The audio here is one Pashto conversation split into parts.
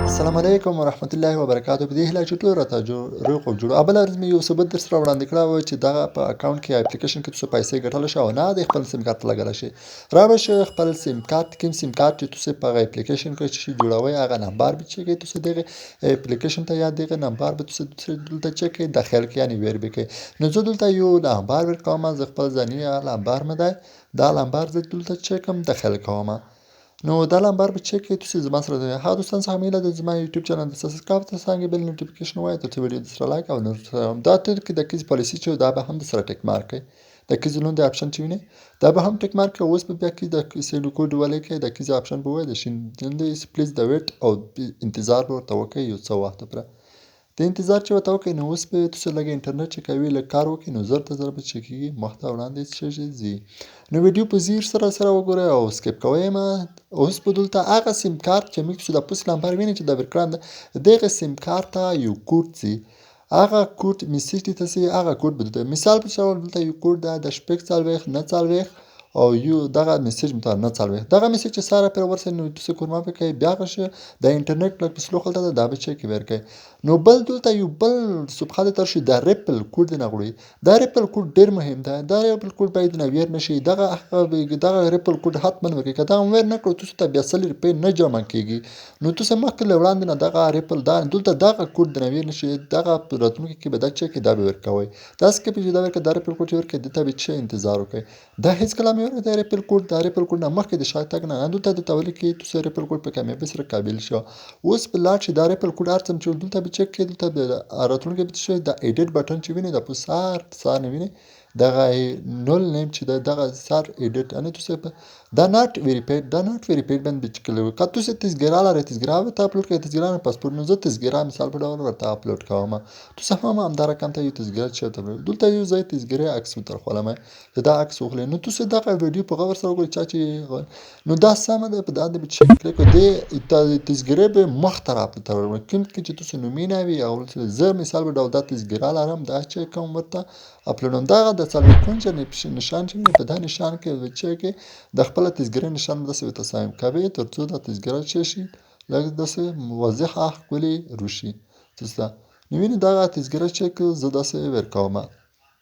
السلام علیکم ورحمت الله وبرکاتو. په دې هیله چې ټول راته روغ او جوړ. بله ورځ مې یو ثبوت در سره وړاندې کړی و چې دغه په اکاونټ کې اپلیکیشن کې تاسو پیسې ګټلی شئ او نه د خپل سیم کارت لګولی شئ. رابشئ خپل سیم کارت کوم سیم کارت چې تاسو په هغه اپلیکیشن کې چې جوړوئ هغه نمبر به چیکئ تاسو دغه اپلیکیشن ته یا دغه نمبر به تاسو دلته چک کړئ داخل کړئ یعنې ویریفای کړئ. نو زه دلته یو نمبر ورکوم. زه خپل ځاني نمبر مې دی دا نمبر زه دلته چک کوم داخل کوم. نو دا نمبر به چک کړئ تاسو زما سره د هغه دوستان څخه مې هیله ده زما یوټیوب چینل د سبسکرایب ته څنګه بل نوټیفیکیشن وایي تر څو ویډیو در سره لایک او نور دا تر کې د کیز پالیسي چې دا به هم د سره ټیک مارک کړئ. د کیز لون د اپشن چې وینئ دا به هم ټیک مارک کړئ. اوس به بیا کې د سیډو کوډ ولیکئ د کیز اپشن به وایي د شین د پلیز د ویټ او انتظار به ورته وکړئ یو څه وخت پوره. د انتظار چې ورته وکړئ نو اوس به تاسو لږ انټرنیټ چکوي لږ کار وکړئ نو زر ته زر به چکېږي مخته وړاندې څه ځي. نو ویډیو په ځیر سره وګورئ او سکیپ کوئ مه. اوس به دلته هغه سیم کارت چې موږ تاسو د پوس نمبر وینئ چې دا ورکړم ده دغه سیم کارت ته یو کوډ ځي. هغه کوډ میسج ته ځي هغه کوډ به دلته مثال په ډول دلته یو کوډ ده د شپږ څلوېښت نه څلوېښت او یو دغه میسج متار نه څلوېښت دغه میسج چې ساره پرې ورسوي نو تاسو کورما پې کوئ بیا غشه د انټرنیټ لږ په سلو خلته ده دا به چک ورکوئ. نو بل دلته یو بل صفحه ده تر شي د ریپل کوډ دی نه غواړئ. دا ریپل کوډ ډېر مهم ده. دا ریپل کوډ باید نه ویر نشي. دغه ریپل کوډ حتما ورکړئ. که دغه ویر نه کړو تاسو ته بیا 100 روپۍ نه جمع کیږي. نو تاسو مخکې له وړاندې نه دغه ریپل دا دلته دغه کوډ د نه ویر نشي دغه په راتلونکي کې به دا چک دا به ورکوئ. داسې کې چې دا ورکړئ دا ریپل کوډ چې ورکړئ دلته به څه انتظار وکړئ. دا هیڅکله مې ورکړئ دا ریپل کوډ دا ریپل کوډ نه مخکې د شاتګ نه دلته درته ولیکئ تاسو ریپل کوډ په کامیابۍ سره قابل شو. اوس په لاړ شئ دا ریپل کوډ هر څه چې دلته به چک کړئ دلته به راتلونکي به څه د ایډیټ بټن چې وینئ د په سار نه وینئ دغه نول نیم چې ده دغه سر ایډیټ یعنې تاسو په دا ناٹ ویریفاید باندې چکلی وي. که تاسو تذکره لرئ تذکره ورته اپلوډ کړئ. تذکره نه پاسپورټ نو زه تذکره مثال په ډول ورته اپلوډ کوم. تاسو هم همدا رقم ته یو تذکره چېرته دلته یو ځای تذکرې عکس ورخولم چې دا عکس واخلئ. نو تاسو دغه ویډیو په غور سره وګورئ چا چې نو دا سمه ده په دا به چک کړئ دې تذکرې به مخته راپورته کوم کې چې تاسو نومونه وي او زه مثال په ډول دا تذکره لرم دا چې کوم ورته اپلوډوم دغه د څلوېښت کونجه نشان چې په دا نشان کې چې کې د خپله تذکرې نشان داسې ورته سایم کوئ تر څو دا تذکره چې شي لږ داسې واضحه ښکلې روشي. تاسو نو وینئ دغه تذکره چې زه داسې ورکوم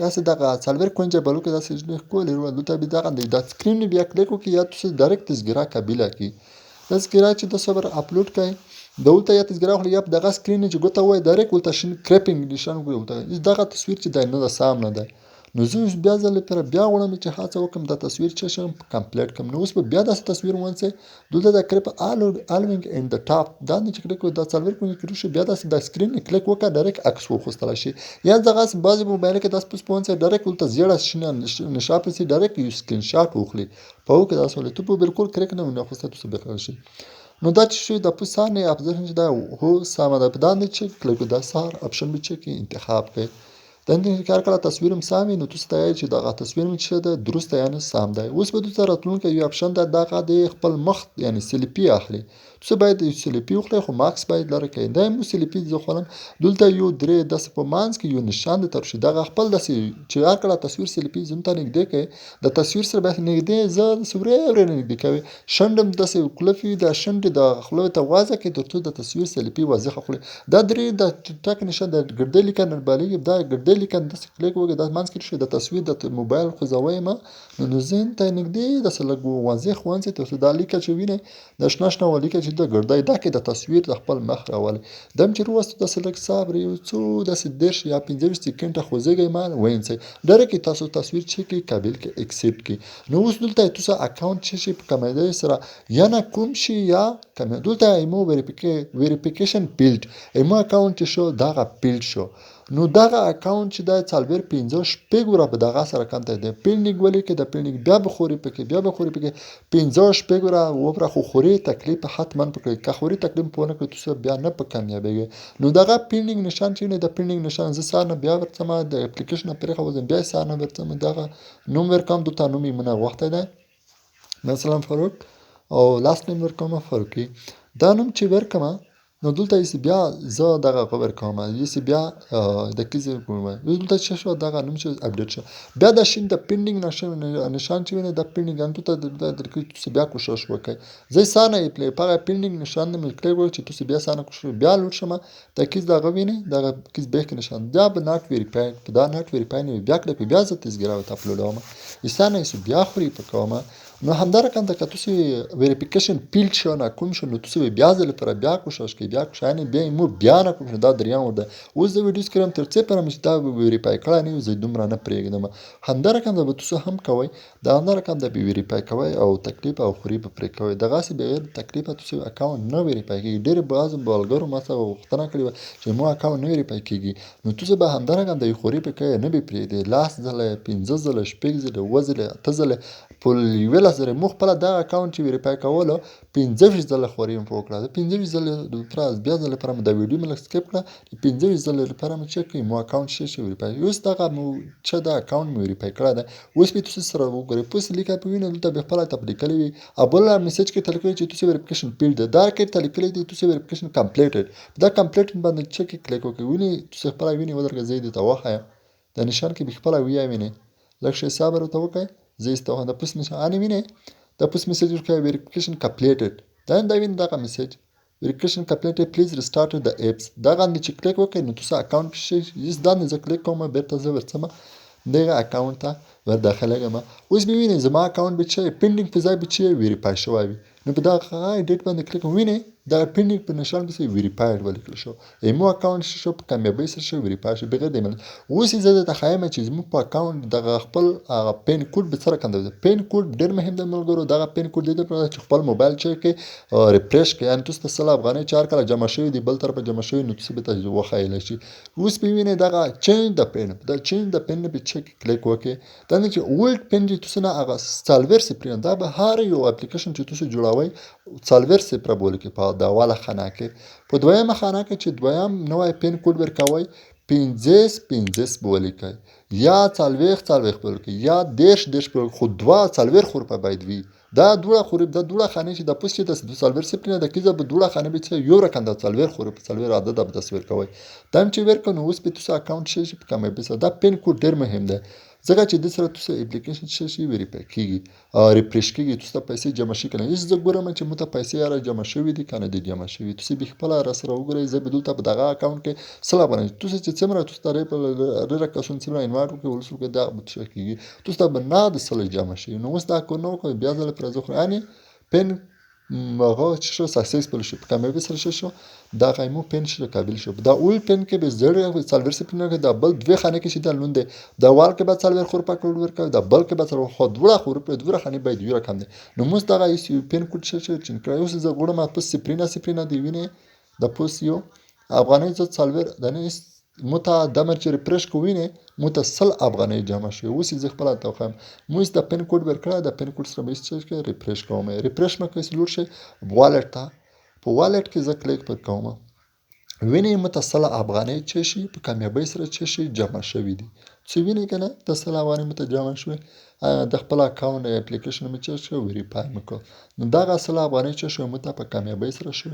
داسې دغه څلوېښت کونجه بلو کې داسې ښکلې رو دلته به دغه د سکرین بیا کلیک وکړئ یا تاسو ډایرکټ تذکره قبوله کړئ. تذکره چې تاسو بر اپلوډ کړئ دلته یا تذکره واخلئ یا په دغه سکرین چې ګوته ووایي ډایرکټ ولته شین کریپینګ نشان وګورئ دغه تصویر چې دی نه ده سم نه دی. نو زه بیا ځل لپاره بیا غواړم چې هڅه وکړم دا تصویر چې شم کمپلیټ کړم. نو اوس به بیا داسې تصویر ونیسئ دلته د کریپ الوینګ ان د ټاپ دا نه چې کلیک دا څلوېښت کونجې کې روشي بیا داسې د سکرین کلیک وکړه ډایرکټ عکس واخیستلی شي یا دغسې بعضې موبایل کې داسې پوس په ونیسئ ډایرکټ ولته زیړه شینه نشا پسې ډایرکټ یو سکرین شاټ واخلئ په هغو کې داسې ولې ته به بالکل کلیک نه ونیو اخیستی تاسو بهتر شي. نو دا چې شوي د پوس نه اپزیشن چې دا هو سمه ده په دا نه چې کلیک دا سهار اپشن به چک انتخاب کړئ. د انتخاب کله تصویر هم سم وي نو تاسو ته وایي چې دغه تصویر مې چې ده درسته یعنې سم دی. اوس به دلته راتلونکی یو اپشن ده دغه د خپل مخ یعنې سیلفي اخلي. تاسو باید یو سیلفي واخلئ خو ماکس باید لرې کړئ. دا هم سیلفي زه خورم دلته یو درې داسې په منځ کې یو نشان دی تر شي دغه خپل داسې چې هر کله تصویر سیلفي زه ته نږدې کړئ د تصویر سره باید نږدې زه داسې ورې نږدې کوئ شنډ هم داسې کلف وي د شنډې د خولې ته وازه کړئ تر څو د تصویر سیلفي واضح خوري. دا درې د ټک نشان د ګردې لیکن بالیږي دا ګردې لیکن داسې کلیک وکړئ دا منځ کې شي د تصویر د موبایل خوځوئ ما نو ذهن ته نږدې داسې لږ واضح ونیسئ تر څو دا لیکه چې وینئ د شنه شنه لیکه چې د ګردی دا کې د تصویر د خپل مخ راولئ. دا هم چې راوستو داسې لږ صبر یو څو داسې 10 یا 15 سکینډه خوځېږئ ما ونیسئ ډایرکټ تاسو تصویر چې کړئ قابل کې اکسپټ کړئ. نو اوس دلته تاسو اکاونټ چې شي په کامیابۍ سره یا نه کوم شي یا دلته ایمو ویریفیکیشن بیلډ ایمو اکاونټ چې شو دغه بیلډ شو. نو دغه اکاونټ چې دی څلوېښت پنځه شپږ وره په دغه سره کمته دی پیلډینګ ولیکئ د پیلډینګ بیا به خوري پکې پنځه شپږ وره وره خو خوري تکلیف حتما پکړئ که خوري تکلیف په ونه کړئ تاسو بیا نه په کامیابیږئ. نو دغه پیلډینګ نشان چې دی د پیلډینګ نشان زه سهار نه بیا ورځم د اپلیکیشن نه پرېښودم بیا سهار نه ورځم دغه نوم ورکوم دلته نوم یې منه غوښتی دی مثلا فاروق او لاست نیم ورکوم فاروقي. دا نوم چې ورکوم نو دلته یې بیا زه دغه خبر کوم یې بیا د کیسې کوم دلته چې شو دغه نوم چې اپډیټ شو بیا د شین د پینډینګ نشان چې ویني د پینډینګ انتو ته د کیسې بیا کوشش وکړي زه سانه یې پلی په پینډینګ نشان نه مې کړی چې تاسو بیا سانه کوشش بیا لوټ شمه د کیسې دغه ویني دغه کیسې بیک نشان بیا به ناٹ ویریفای دا ناٹ ویریفای نه بیا کړی بیا زه تزګراو ته اپلوډوم یې سانه یې بیا خوري په کومه نو همدارکه که تاسو ویریفیکیشن فیلډ شو نه کوم شو نو تاسو بیا ځل پر بیا کوشش کوي بیا کوشانه بیا مو بیا نه کوم دا دریان ورده اوس د ویډیوز کرم تر څه پر مش دا ویریفای کړه نه زه دومره نه پرېږدم همدارکه به تاسو هم کوي دا همدارکه د ویریفای کوي او تکلیف او خوري په پرې کوي دغه سی بغیر تکلیف تاسو اکاونټ نه ویریفای کیږي ډېر بعض بلګرو ما څه وختونه کړی چې مو اکاونټ نه ویریفای کیږي نو تاسو به همدارکه د خوري په کوي نه به پرې دی لاس ځله 15 ځله شپږ ځله وځله تزله په ویل سره مخ په دا اکاونټ چې ویریفای کولو 15 ځله خوري په وکړه 15 ځله د فراز بیا ځله پر د ویډیو مل سکیپ کړه 15 ځله لپاره مې چک کړم مو اکاونټ شې ویریفای اوس دا مو چې دا اکاونټ مې ویریفای کړه دا اوس به تاسو سره وګورئ پوس لیکه په وینه دلته به خپل تپلیکلې وي ابل میسج کې تلکې چې تاسو ویریفیکیشن پیل ده دا کې تلکې دي تاسو ویریفیکیشن کمپلیټډ دا کمپلیټ باندې چک کلیک وکړئ ویني تاسو خپل ویني ودرګه زیاده ته وخه د نشان کې به خپل ویا ویني لکه صبر ته وکړئ زه استوه د پوس نشان ویني د پوس میسج ورکړئ ویریفیکیشن کمپلیټډ دا وین دا میسج ویریفیکیشن کمپلیټډ پلیز ریسټارټ د اپس دا باندې چې کلیک وکړئ نو تاسو اکاونټ شي یس دا نه کلیک کوم بیرته زه ورڅم دغه اکاونټ ته ور داخله یم اوس به وینئ زما اکاونټ به چې پینډینګ په ځای به چې ویریفای شوی وي نو په دا ډیټ باندې کلیک وینئ دا پینډینګ په نشان به ویریفایډ ولیکل شو ایمو اکاونټ شو په کامیابی سره شو ویریفای شو بغیر د اوس زه د تخایم چې زموږ په اکاونټ دغه خپل پین کوډ به سره کنده پین کوډ ډیر مهم دی ملګرو دغه پین کوډ د چې خپل موبایل چې کې ریفریش کې ان تاسو ته سل افغانۍ 4 کله جمع شوی دی بل طرف جمع شوی نو تاسو به ته وخایل شي اوس به وینئ دغه چینج د پین د چینج د پین به چک کلیک وکړئ دا نه چې اولډ پین چې تاسو نه هغه سالور سپرین دا به هر یو اپلیکیشن چې تاسو جوړوي سالور سپر بول کې په دا والا خانه کې په دویمه خانه کې چې دویم نوې پین کوډ ورکوي 15 بولی کوي یا څلوېښت بول کې یا 10 بول خو دوا څلوېښت خور په باید وي دا دوړه خوري د دوړه خانه چې د پوس چې د سالور سپرینه د کیزه په دوړه خانه به یو رقم د څلوېښت خور په څلوېښت عدد د تصویر کوي دا چې ورکو نو اوس په تاسو اکاونټ شي په کومه به دا پین کوډ ډیر مهم دی ځکه چې د سره تاسو اپلیکیشن شي ویریفای کیږي ریفریش کیږي تاسو پیسې جمع شي کنه هیڅ زه ګورم چې مو ته پیسې را جمع شوي دي کنه دي جمع شوي تاسو به خپل را سره وګورئ زه به دلته په دغه اکاونټ کې سلا باندې تاسو چې څومره تاسو ته په لره کسون څومره انوایټ وکړي ولسو کې دا به څه کیږي تاسو ته به نه د سلا جمع شي نو اوس دا کو نو کو بیا ځل پر ځخ اني پن مغه چې شو سکسسفل شو په کامیابی سره شو دا قیمو پن شو قابل شو دا اول پن کې به زړه سالور سپینه کې دا بل دوه خانه کې چې د لوند دا وال کې به سالور خور پکړ ورکو دا بل کې به سره خو دوه خور په دوه خانه به دی رقم دی نو موږ دا یې پن کوډ چې چې کړو چې زه ګورم په سپرینه دی ویني د پوسیو افغاني ز سالور د نه متا دمر چې ریفریش کوینه متا سل افغانۍ جمع شي اوس زه خپل توخم موږ د پن کوډ ورکړه د پن کوډ سره به چې ریفریش کوم ریفریش مکه سلور شي والټ ته په والټ کې زه کلیک پر کوم ویني متا سل افغانۍ چې شي په کامیابی سره چې شي جمع شوی دي چې ویني کنه د سل افغانۍ متا جمع شوی د خپل اکاونټ اپلیکیشن مې چې شو ویریفای مکو نو دا غسل افغانۍ چې شو متا په کامیابی سره شو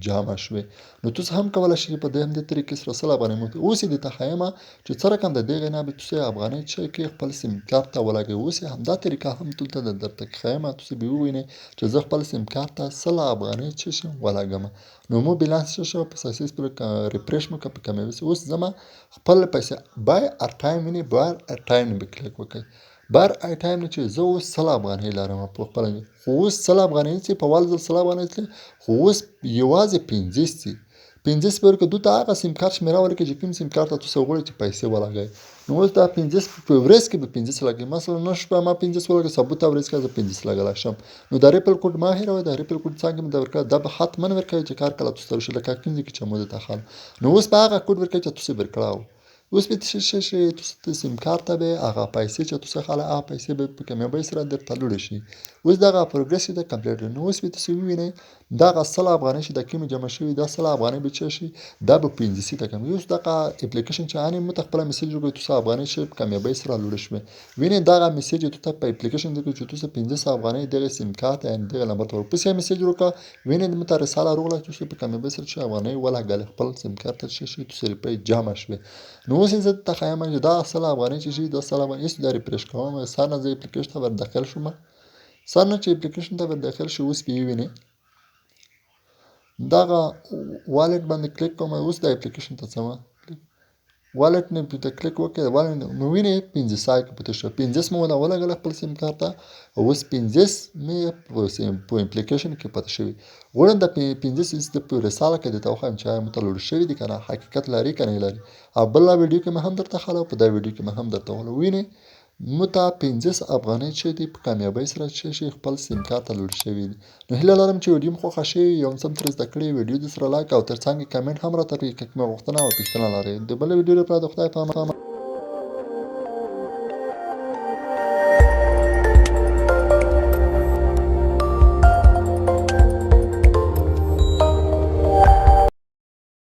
جمع شوی نو تاسو هم کولای شئ په دې هم د طریقې سره سل افغانۍ مو اوس دې تخیمه چې سره کوم د دغه نه به تاسو افغانۍ چې کې خپل سیم کارت ته ولګي اوس هم دا طریقه هم تلته درته خیمه تاسو به وینئ چې زه خپل سیم کارت ته سل افغانۍ چې شم ولګم نو مو بیلانس شو په اساس پر ریفریش مو په کامیابی اوس زما خپل پیسې بای ار ټایم نه بای ار ټایم به کلیک وکړئ بار ټایم چې زه اوس سل افغانۍ لرم په خپل خو اوس سل افغانۍ چې په والز سل افغانۍ خو اوس یوازې 15 ورکه دوته هغه سیم کارت شمیره ورکه چې کوم سیم کارت تاسو غواړئ چې پیسې ولګئ نو اوس دا 15 په ورځ کې به 15 لګي مثلا نو شپه ما 15 ولګه ثبوت ورځ کې 15 لګلا شم نو دا ریپل کوډ ما هیروي دا ریپل کوډ څنګه مې دا ورکړه دا به حتما ورکړي چې کار کله تاسو سره شل کار کوم چې مو د تخال نو اوس په هغه کوډ ورکړي چې تاسو ورکړاو اوس به شي تو سیم کارت به هغه پیسې چې تو څخه هغه پیسې به په کامیابۍ سره درته لوړې شي. اوس دغه پروګرس د کمپلیټ نو اوس به تاسو ووینئ دغه 100 افغانۍ چې د کومې جمع شوي دا 100 افغانۍ به څه شي دا به 15 ته کموي. اوس دغه اپلیکیشن چې انې مو ته خپله میسج وکړي 200 افغانۍ چې په کامیابۍ سره لوړې شوې وینئ دغه میسج تو ته په اپلیکیشن کې چې 215 افغانۍ دغه سیم کارت یعنې دغه نمبر ته ورپسې میسج وکړه وینئ مو ته رساله راغله چې په کامیابۍ سره چې افغانۍ ولګولې خپل سیم کارت ته څه شي 200 روپۍ جمع شوې. نو اوس زه ته ښیم چې دا 100 افغانۍ چې شي دا 100 افغانۍ هېڅ دا ریفرش کوم سر نه زه اپلیکیشن ته ور داخل شوم سر نه چې اپلیکیشن ته ور داخل شو اوس به وینئ دغه والټ باندې کلیک کوم اوس د اپلیکیشن ته ځم والټ نه په کلیک وکړئ والټ نو وینئ 15 کې پته شو 15 مو ولګول خپل سیم کارت ته اوس 15 مې په اپلیکیشن کې پته شوی غواړم د 15 د په رساله کې د توخم چې متلول شوی دي کنه حقیقت لري کنه لري او بل ویډیو کې مې هم درته خاله په دا ویډیو کې مې هم درته ول وینئ مته 15 افغانۍ چې دی په کامیابۍ سره چې خپل سیم کارت لوړ شوی دي. نو هیله لرم چې ویډیو مو خوښه شوې یو څه تر زده کړې ویډیو د سره لایک او ترڅنګ کمنټ هم راته کوي که کومه غوښتنه او پوښتنه لرئ د بل ویډیو لپاره د خدای په امان